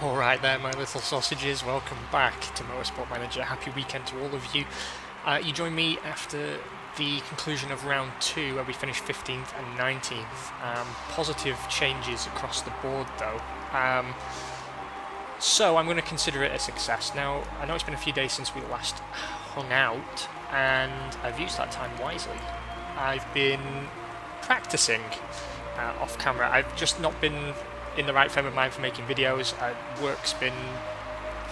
Alright there, my little sausages, welcome back to Motorsport Manager. Happy weekend to all of you. You join me after the conclusion of round 2, where we finished 15th and 19th. Positive changes across the board though. So I'm going to consider it a success. Now, I know it's been a few days since we last hung out, and I've used that time wisely. I've been practicing off camera. I've just not been in the right frame of mind for making videos. Work's been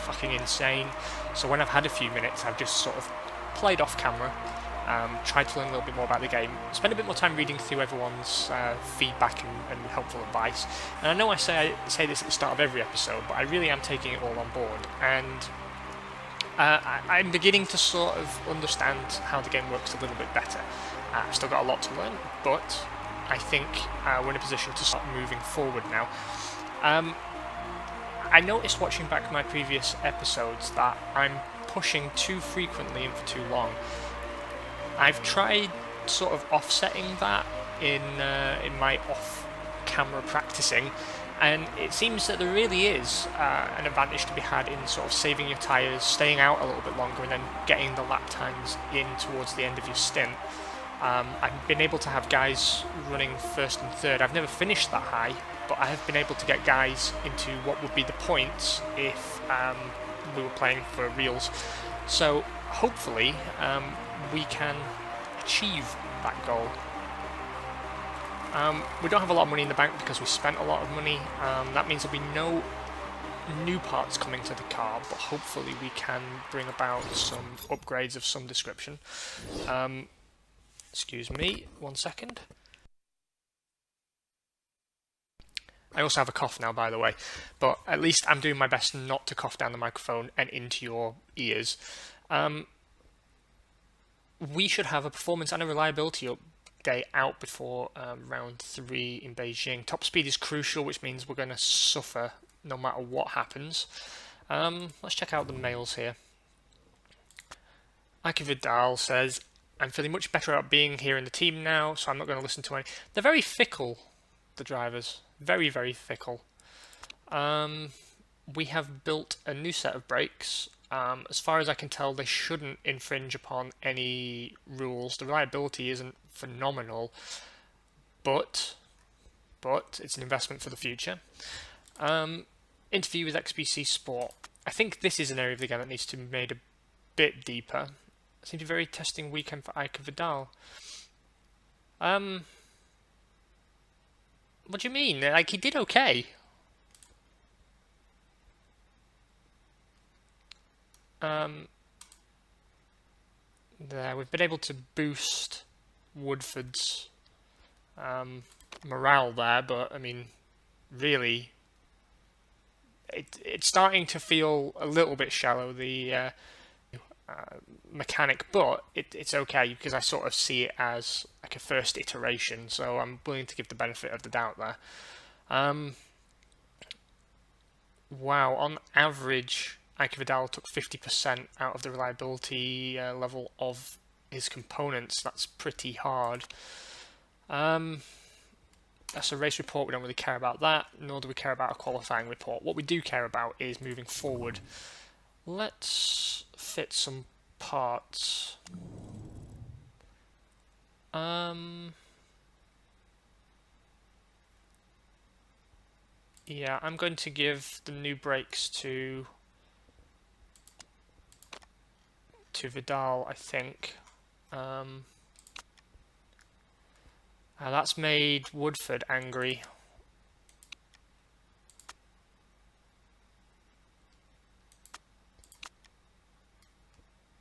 fucking insane, so when I've had a few minutes I've just sort of played off camera, tried to learn a little bit more about the game, spend a bit more time reading through everyone's feedback and helpful advice. And I know I say this at the start of every episode, but I really am taking it all on board, and I'm beginning to sort of understand how the game works a little bit better. I've still got a lot to learn, but I think we're in a position to start moving forward now. I noticed watching back my previous episodes that I'm pushing too frequently and for too long. I've tried sort of offsetting that in my off-camera practicing, and it seems that there really is an advantage to be had in sort of saving your tyres, staying out a little bit longer, and then getting the lap times in towards the end of your stint. I've been able to have guys running first and third. I've never finished that high, but I have been able to get guys into what would be the points if we were playing for reals. So hopefully we can achieve that goal. We don't have a lot of money in the bank because we spent a lot of money. That means there'll be no new parts coming to the car, but hopefully we can bring about some upgrades of some description. Excuse me, 1 second. I also have a cough now, by the way, but at least I'm doing my best not to cough down the microphone and into your ears. We should have a performance and a reliability update out before round 3 in Beijing. Top speed is crucial, which means we're going to suffer no matter what happens. Let's check out the mails here. Ike Vidal says, I'm feeling much better about being here in the team now, so I'm not going to listen to any. They're very fickle, the drivers. Very, very fickle. We have built a new set of brakes. As far as I can tell, they shouldn't infringe upon any rules. The reliability isn't phenomenal, but it's an investment for the future. Interview with XBC Sport. I think this is an area of the game that needs to be made a bit deeper. It seems to be a very testing weekend for Ike Vidal. What do you mean? Like, he did okay. There, we've been able to boost Woodford's morale there, but I mean, really, it's starting to feel a little bit shallow, the mechanic, but it's okay because I sort of see it as like a first iteration, so I'm willing to give the benefit of the doubt there. Wow, on average, Ike Vidal took 50% out of the reliability level of his components. That's pretty hard. That's a race report. We don't really care about that, nor do we care about a qualifying report. What we do care about is moving forward. Let's fit some parts. Yeah, I'm going to give the new brakes to Vidal, I think. That's made Woodford angry.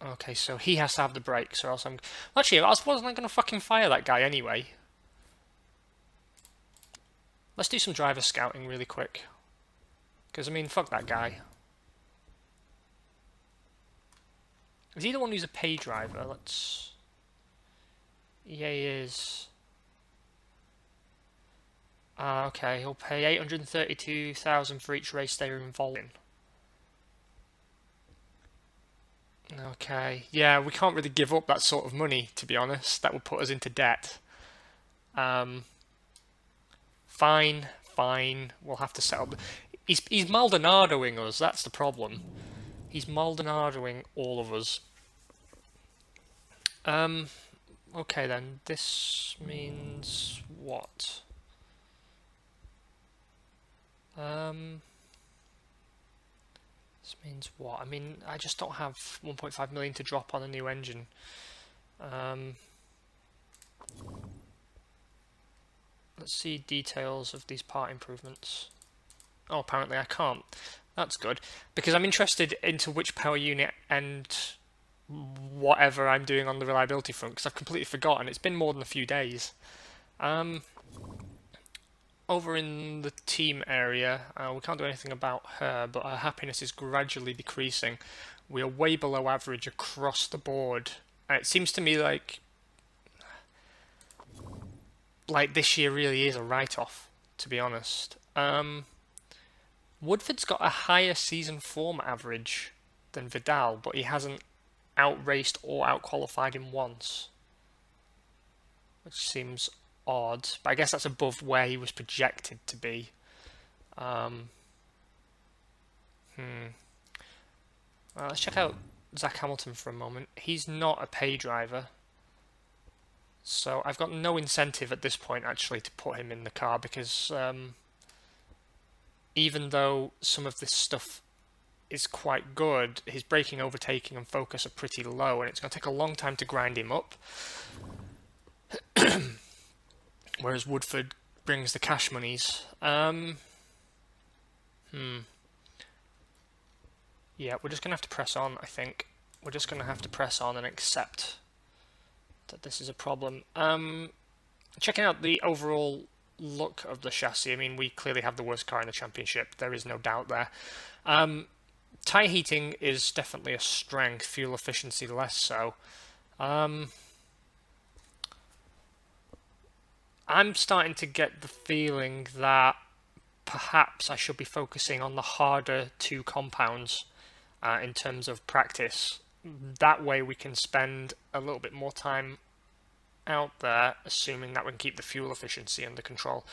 Okay, so he has to have the brakes, or else I'm... Actually, I wasn't going to fucking fire that guy anyway. Let's do some driver scouting really quick. Because, I mean, fuck that guy. Is he the one who's a pay driver? Let's... Yeah, he is. Okay, he'll pay 832,000 for each race they're involved in. Okay, yeah, we can't really give up that sort of money, to be honest. That would put us into debt. Fine, we'll have to set up... He's Maldonadoing us. That's the problem. He's Maldonadoing all of us. Okay then. This means what? This means what? I mean, I just don't have 1.5 million to drop on a new engine. Let's see details of these part improvements. Oh, apparently I can't. That's good, because I'm interested into which power unit and whatever I'm doing on the reliability front, because I've completely forgotten. It's been more than a few days. Over in the team area, we can't do anything about her, but our happiness is gradually decreasing. We are way below average across the board. It seems to me like this year really is a write-off, to be honest. Woodford's got a higher season form average than Vidal, but he hasn't outraced or outqualified him once, which seems odd. But I guess that's above where he was projected to be. Let's check out Zach Hamilton for a moment. He's not a pay driver, so I've got no incentive at this point actually to put him in the car, because even though some of this stuff is quite good, his braking, overtaking and focus are pretty low, and it's going to take a long time to grind him up. Whereas Woodford brings the cash monies. Yeah, we're just going to have to press on, I think. We're just going to have to press on and accept that this is a problem. Checking out the overall look of the chassis, I mean, we clearly have the worst car in the championship. There is no doubt there. Tyre heating is definitely a strength, fuel efficiency less so. I'm starting to get the feeling that perhaps I should be focusing on the harder two compounds in terms of practice. That way we can spend a little bit more time out there, assuming that we can keep the fuel efficiency under control.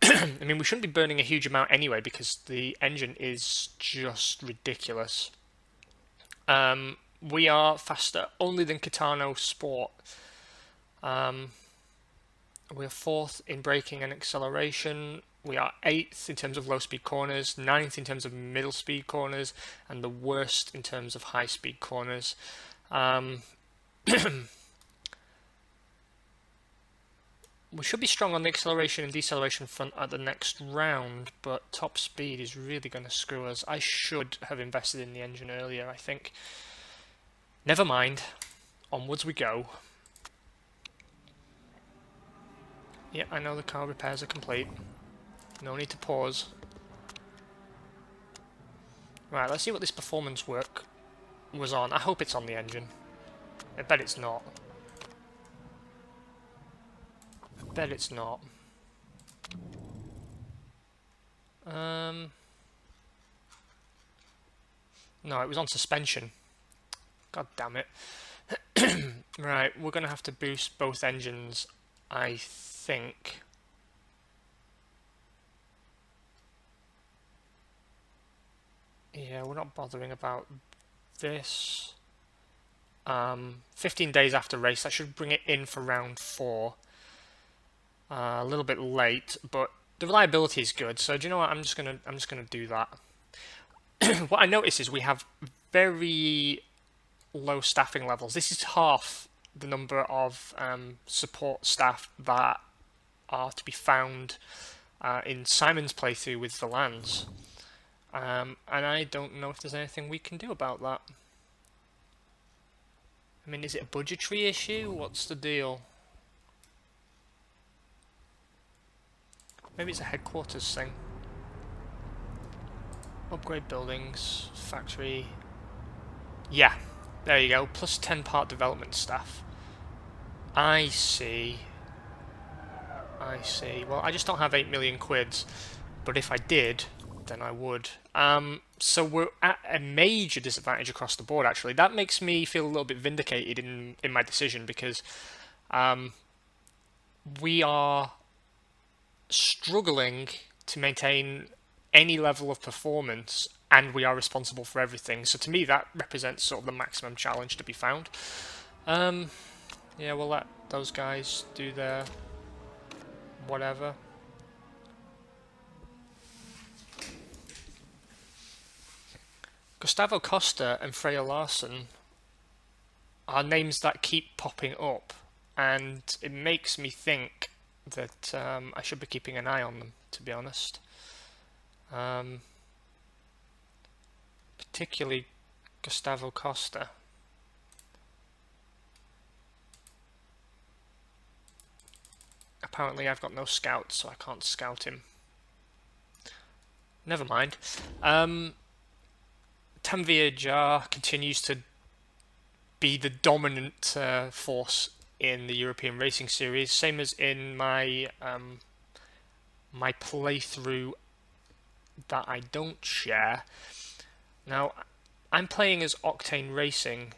I mean, we shouldn't be burning a huge amount anyway, because the engine is just ridiculous. We are faster only than Kitano Sport. We are 4th in braking and acceleration. We are 8th in terms of low-speed corners, 9th in terms of middle-speed corners, and the worst in terms of high-speed corners. We should be strong on the acceleration and deceleration front at the next round, but top speed is really going to screw us. I should have invested in the engine earlier, I think. Never mind. Onwards we go. Yeah, I know the car repairs are complete. No need to pause. Right, let's see what this performance work was on. I hope it's on the engine. I bet it's not. I bet it's not. No, it was on suspension. God damn it. Right, we're going to have to boost both engines, I think. Yeah, we're not bothering about this. 15 days after race, that should bring it in for round 4. A little bit late, but the reliability is good. So do you know what? I'm just gonna do that. What I notice is we have very low staffing levels. This is half the number of support staff that are to be found in Simon's playthrough with the lands. And I don't know if there's anything we can do about that. I mean, is it a budgetary issue? What's the deal? Maybe it's a headquarters thing. Upgrade buildings, factory. Yeah, there you go. Plus 10 part development staff. I see. I see. Well, I just don't have 8 million quids. But if I did, then I would. So we're at a major disadvantage across the board, actually. That makes me feel a little bit vindicated in my decision, because we are struggling to maintain any level of performance, and we are responsible for everything. So to me, that represents sort of the maximum challenge to be found. Yeah, we'll let those guys do their whatever. Gustavo Costa and Freya Larson are names that keep popping up, and it makes me think that I should be keeping an eye on them, to be honest. Particularly Gustavo Costa. Apparently I've got no scouts, so I can't scout him. Never mind. Tanvir Jar continues to be the dominant force in the European Racing Series, same as in my my playthrough that I don't share. Now, I'm playing as Octane Racing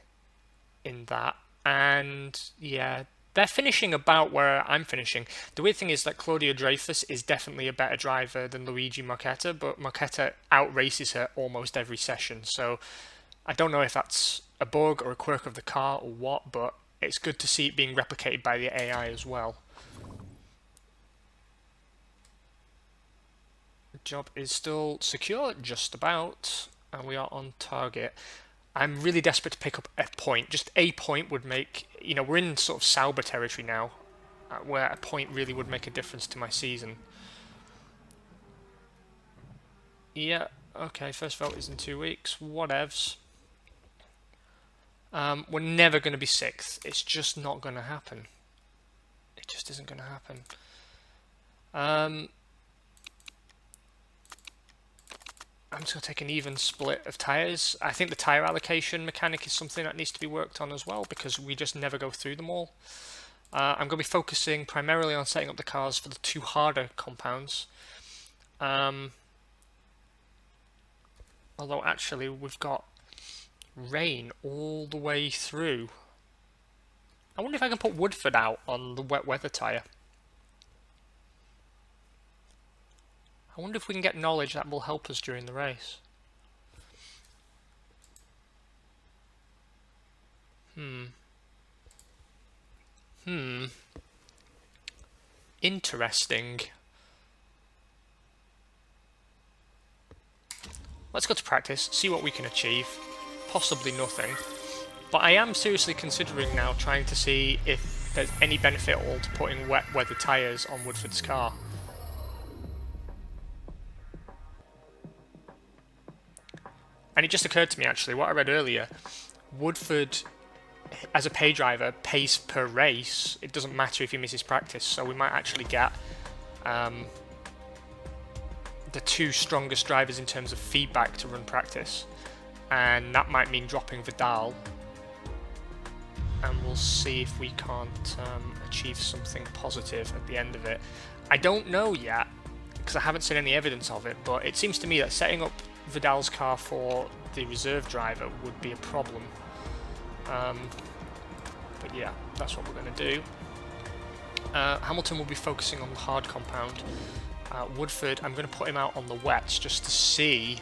in that, and yeah, they're finishing about where I'm finishing. The weird thing is that Claudia Dreyfus is definitely a better driver than Luigi Marchetta, but Marchetta outraces her almost every session, so I don't know if that's a bug or a quirk of the car or what, but it's good to see it being replicated by the AI as well. The job is still secure, just about, and we are on target. I'm really desperate to pick up a point. Just a point would make, you know, we're in sort of Sauber territory now, where a point really would make a difference to my season. Yeah, okay, first vote is in 2 weeks, whatevs. We're never going to be 6th. It's just not going to happen. It just isn't going to happen. I'm just going to take an even split of tyres. I think the tyre allocation mechanic is something that needs to be worked on as well, because we just never go through them all. I'm going to be focusing primarily on setting up the cars for the 2 harder compounds. Although actually we've got rain all the way through. I wonder if I can put Woodford out on the wet weather tyre. I wonder if we can get knowledge that will help us during the race. Interesting. Let's go to practice, see what we can achieve. Possibly nothing. But I am seriously considering now trying to see if there's any benefit at all to putting wet weather tyres on Woodford's car. And it just occurred to me actually, what I read earlier, Woodford, as a pay driver, pays per race. It doesn't matter if he misses practice, so we might actually get the 2 strongest drivers in terms of feedback to run practice. And that might mean dropping Vidal. And we'll see if we can't achieve something positive at the end of it. I don't know yet, because I haven't seen any evidence of it, but it seems to me that setting up Vidal's car for the reserve driver would be a problem. But yeah, that's what we're going to do. Hamilton will be focusing on the hard compound. Woodford, I'm going to put him out on the wets just to see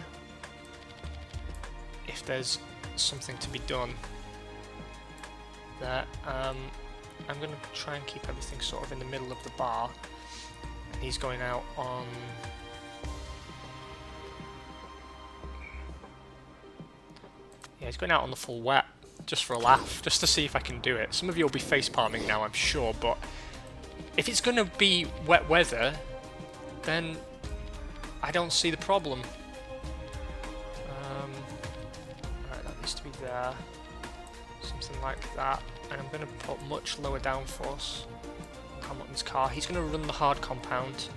if there's something to be done there. I'm going to try and keep everything sort of in the middle of the bar, and he's going out on... Yeah, he's going out on the full wet, just for a laugh, just to see if I can do it. Some of you will be face-palming now, I'm sure, but if it's going to be wet weather, then I don't see the problem. Right, that needs to be there. Something like that. And I'm going to put much lower downforce on Hamilton's car. He's going to run the hard compound.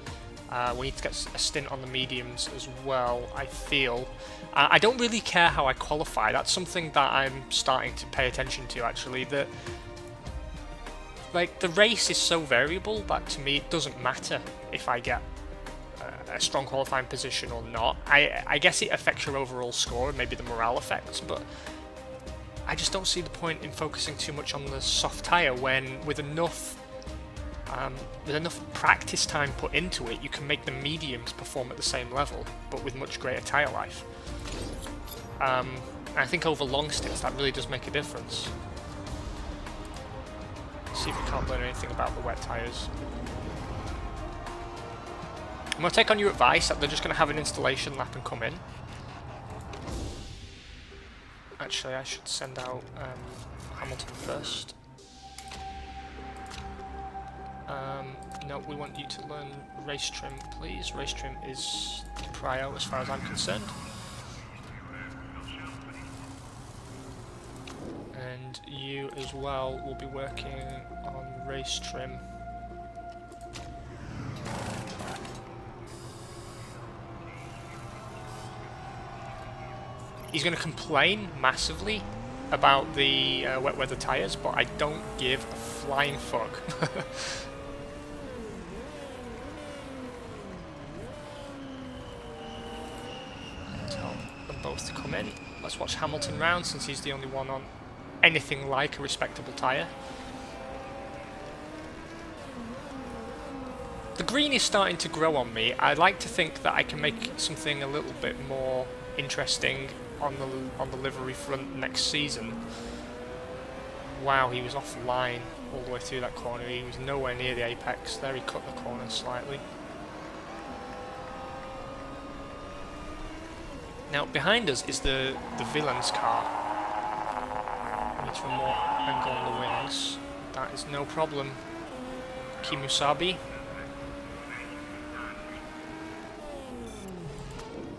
We need to get a stint on the mediums as well, I feel. I don't really care how I qualify. That's something that I'm starting to pay attention to, actually. The race is so variable that to me it doesn't matter if I get a strong qualifying position or not. I guess it affects your overall score and maybe the morale effects, but I just don't see the point in focusing too much on the soft tyre when with enough With enough practice time put into it, you can make the mediums perform at the same level, but with much greater tyre life. I think over long stints that really does make a difference. Let's see if we can't learn anything about the wet tyres. I'm going to take on your advice that they're just going to have an installation lap and come in. Actually, I should send out Hamilton first. No, we want you to learn race trim, please. Race trim is prio as far as I'm concerned. And you as well will be working on race trim. He's going to complain massively about the wet weather tyres, but I don't give a flying fuck. Tell them both to come in. Let's watch Hamilton round since he's the only one on anything like a respectable tyre. The green is starting to grow on me. I like to think that I can make something a little bit more interesting on the livery front next season. Wow, he was offline all the way through that corner. He was nowhere near the apex. There he cut the corner slightly. Now behind us is the villain's car. We need one more angle on the wings. That is no problem. Kimusabi.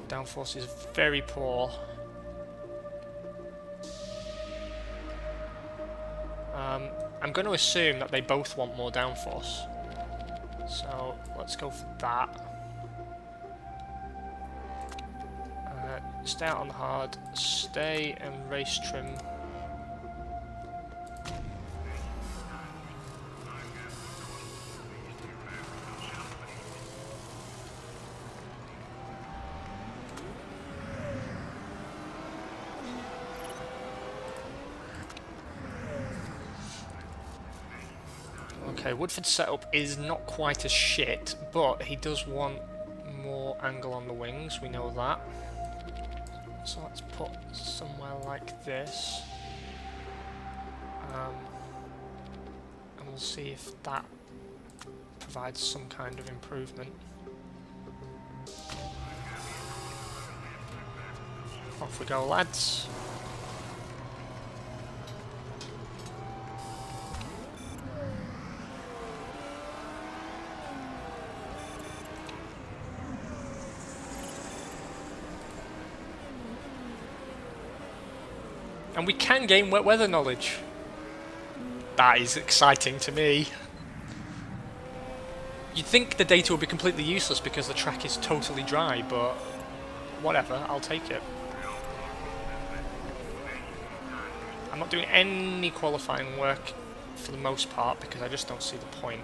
Downforce is very poor. I'm going to assume that they both want more downforce. So let's go for that. Stay out on the hard, stay and race trim. Okay, Woodford's setup is not quite as shit, but he does want more angle on the wings, we know that. So let's put somewhere like this. And we'll see if that provides some kind of improvement. Off we go, lads. And we can gain wet weather knowledge. That is exciting to me. You'd think the data would be completely useless because the track is totally dry, but whatever, I'll take it. I'm not doing any qualifying work for the most part because I just don't see the point.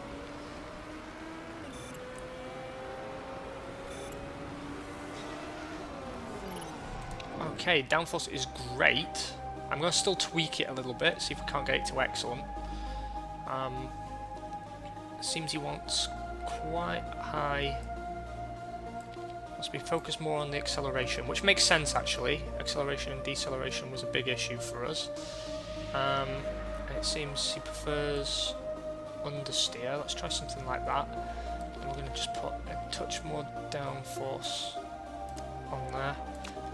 Okay, downforce is great. I'm going to still tweak it a little bit, see if we can't get it to excellent. Seems he wants quite high. Must be focused more on the acceleration, which makes sense actually. Acceleration and deceleration was a big issue for us. And it seems he prefers understeer. Let's try something like that. And we're going to just put a touch more downforce on there.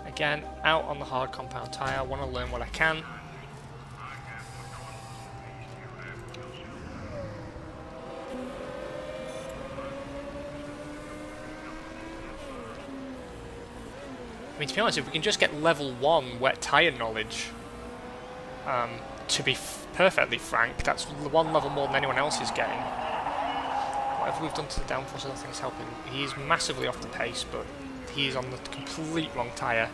Again, out on the hard compound tyre, I want to learn what I can. I mean, to be honest, if we can just get level 1 wet tyre knowledge, to be perfectly frank, that's one level more than anyone else is getting. Whatever we've done to the downforce, I don't think it's helping. He's massively off the pace, but he's on the complete wrong tyre.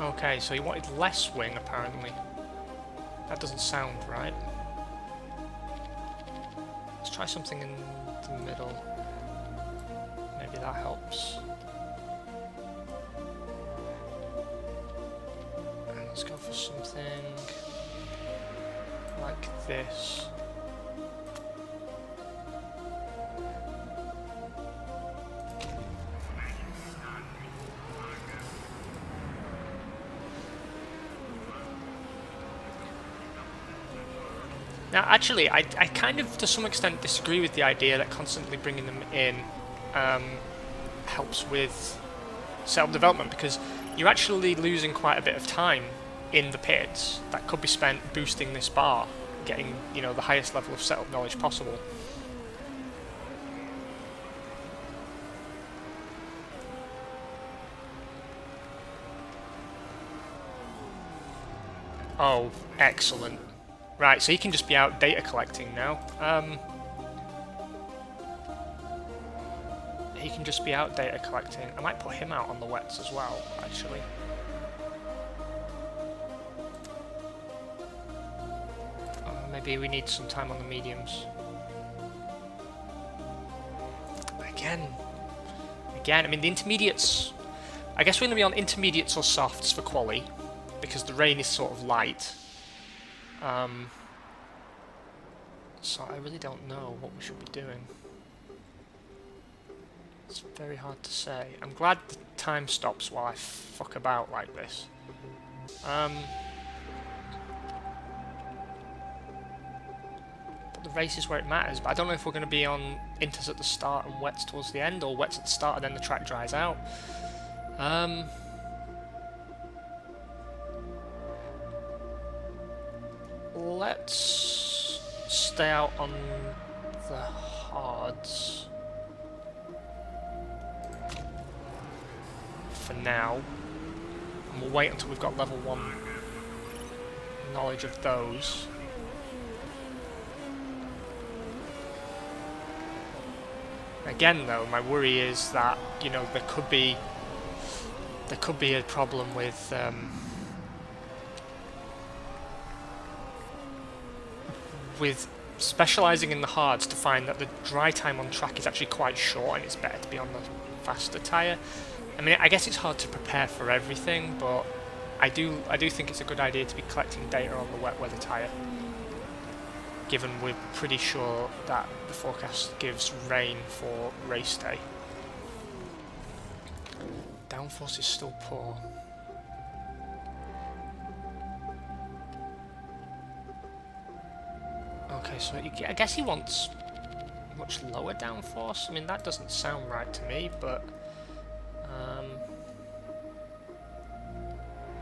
Okay, so he wanted less wing apparently. That doesn't sound right. Let's try something in the middle. Maybe that helps. And let's go for something like this. Now, actually, I kind of, to some extent, disagree with the idea that constantly bringing them in helps with self-development, because you're actually losing quite a bit of time in the pits that could be spent boosting this bar, getting, you know, the highest level of setup knowledge possible. Oh, excellent. Right, so he can just be out data collecting now. He can just be out data collecting. I might put him out on the wets as well, actually. Maybe we need some time on the mediums. Again, I mean, the intermediates... I guess we're going to be on intermediates or softs for quali, because the rain is sort of light. So I really don't know what we should be doing. It's very hard to say. I'm glad the time stops while I fuck about like this. But the race is where it matters, but I don't know if we're going to be on inters at the start and wets towards the end, or wets at the start and then the track dries out. Let's stay out on the hards for now, and we'll wait until we've got level 1 knowledge of those. Again though, my worry is that, you know, there could be a problem with specialising in the hards to find that the dry time on track is actually quite short and it's better to be on the faster tyre. I mean, I guess it's hard to prepare for everything, but I do think it's a good idea to be collecting data on the wet weather tyre, given we're pretty sure that the forecast gives rain for race day. Downforce is still poor. Okay, so I guess he wants much lower downforce. I mean, that doesn't sound right to me, but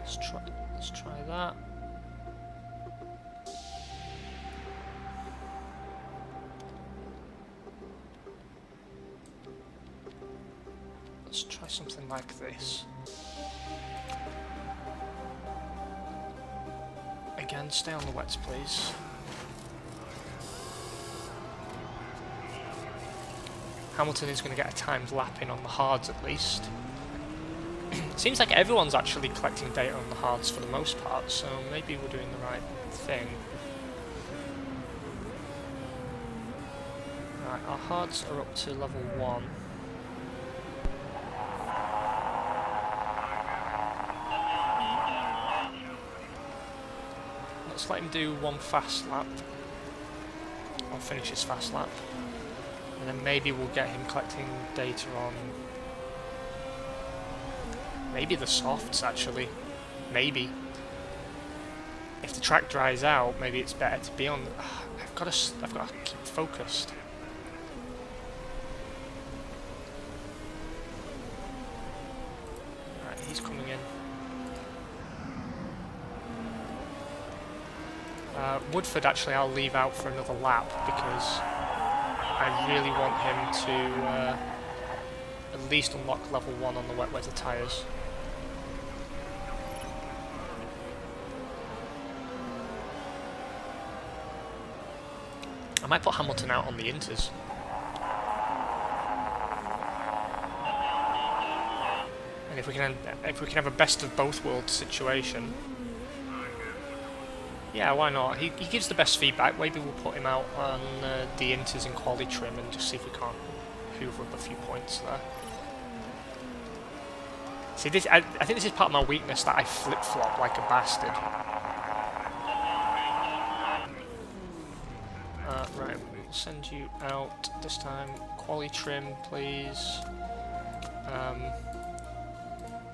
let's try that. Let's try something like this. Again, stay on the wets, please. Hamilton is going to get a timed lap in on the hards at least. Seems like everyone's actually collecting data on the hards for the most part, so maybe we're doing the right thing. Right, our hards are up to level 1. Let's let him do one fast lap. I'll finish his fast lap. And then maybe we'll get him collecting data on maybe the softs, actually. Maybe. If the track dries out, maybe it's better to be on. I've got to keep focused. Right, he's coming in. Woodford, actually, I'll leave out for another lap because I really want him to at least unlock level 1 on the wet weather tyres. I might put Hamilton out on the inters. And if we can have a best of both worlds situation, yeah, why not? He gives the best feedback. Maybe we'll put him out on the inters in quali trim and just see if we can't hoover up a few points there. See, this, I think this is part of my weakness, that I flip-flop like a bastard. Right, we'll send you out this time. Quali trim, please.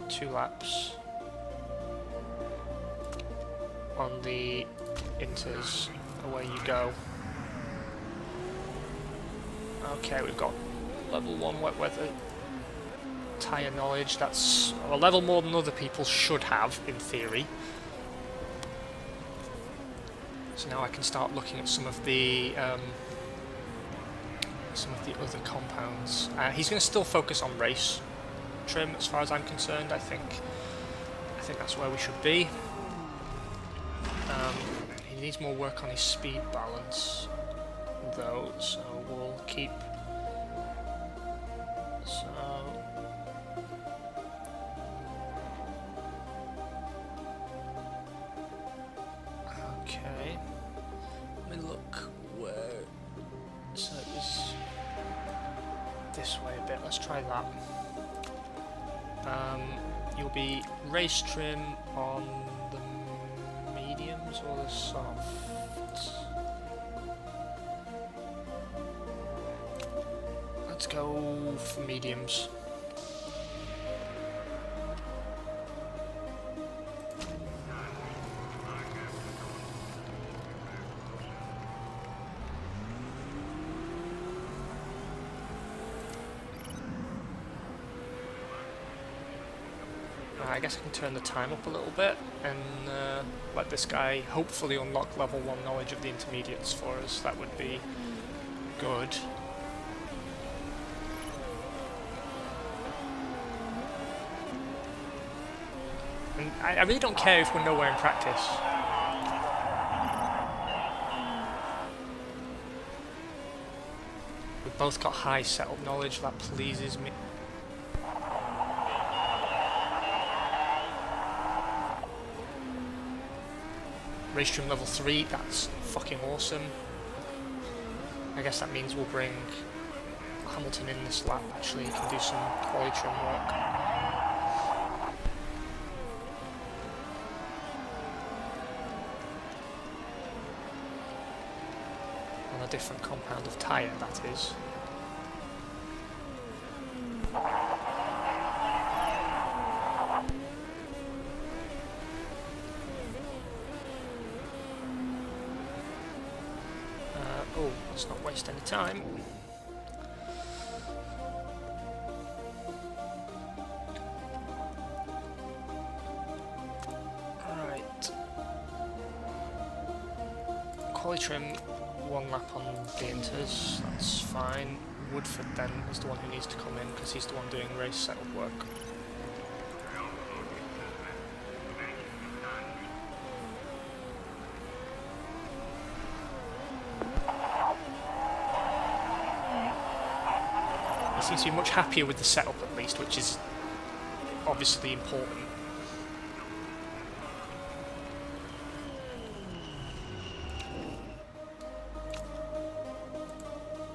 2 laps on the inters. Away you go. Okay, we've got level 1 wet weather tyre knowledge. That's a level more than other people should have, in theory. So now I can start looking at some of the other compounds. He's going to still focus on race trim, as far as I'm concerned. I think that's where we should be. He needs more work on his speed balance, though. So we'll keep. So. Okay. Let me look where. So it was this way a bit. Let's try that. You'll be race trim on the mediums or the softs. Let's go for mediums. I guess I can turn the time up a little bit and let this guy hopefully unlock level 1 knowledge of the intermediates for us. That would be good. And I really don't care if we're nowhere in practice. We've both got high setup knowledge, that pleases me. Race trim level 3, that's fucking awesome. I guess that means we'll bring Hamilton in this lap. Actually, he can do some quality trim work. On a different compound of tyre, that is. Oh, let's not waste any time. Right. Quali trim, 1 lap on the inters, that's fine. Woodford then is the one who needs to come in because he's the one doing race setup work. Seems to be much happier with the setup at least, which is obviously important.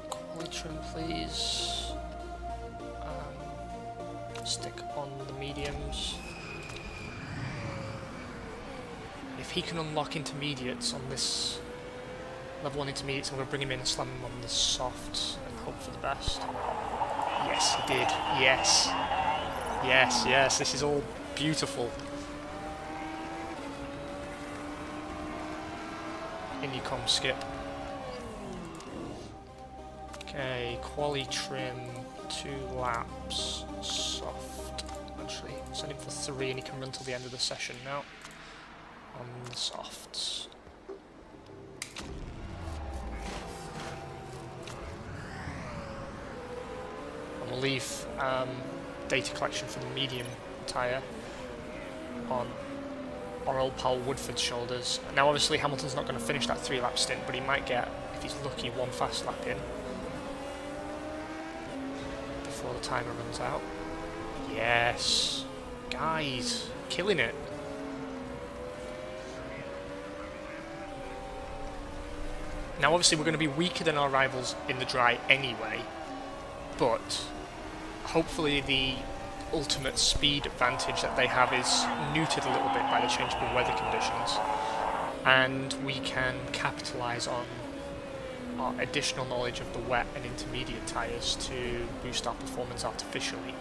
Quali trim, please. Stick on the mediums. If he can unlock intermediates on this level 1 intermediates, I'm going to bring him in and slam him on the softs and hope for the best. Yes, he did. Yes. Yes, yes, this is all beautiful. In you come, Skip. Okay, quali trim, 2 laps, soft. Actually, send him for 3 and he can run till the end of the session now. On the softs. We'll leave data collection for the medium tyre on our old pal Woodford's shoulders. Now obviously Hamilton's not going to finish that 3-lap stint, but he might get, if he's lucky, 1 fast lap in before the timer runs out. Yes! Guys, killing it! Now obviously we're going to be weaker than our rivals in the dry anyway, but hopefully the ultimate speed advantage that they have is neutered a little bit by the changeable weather conditions, and we can capitalise on our additional knowledge of the wet and intermediate tyres to boost our performance artificially.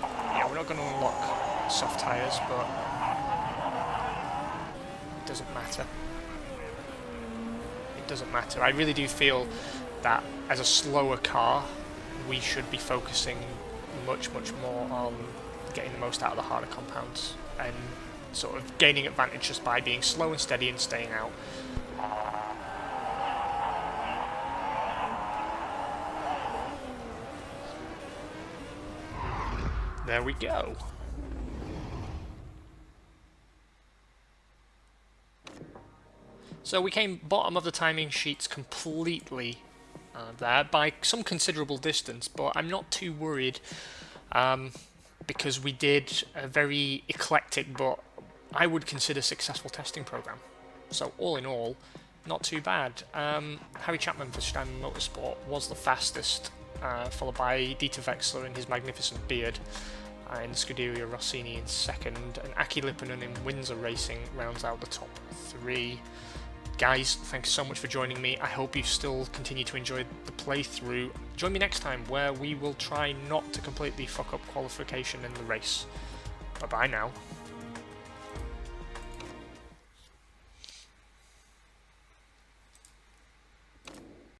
Yeah, we're not going to unlock soft tyres, but it doesn't matter. It doesn't matter. I really do feel that as a slower car, we should be focusing much more on getting the most out of the harder compounds and sort of gaining advantage just by being slow and steady and staying out. There we go. So we came bottom of the timing sheets completely there by some considerable distance, but I'm not too worried because we did a very eclectic but I would consider successful testing program. So all in all, not too bad. Harry Chapman for Stein Motorsport was the fastest, followed by Dieter Wexler and his magnificent beard in Scuderia Rossini in second, and Aki Lipponen in Windsor Racing rounds out the top three. Guys, thanks so much for joining me. I hope you still continue to enjoy the playthrough. Join me next time where we will try not to completely fuck up qualification in the race. Bye bye now.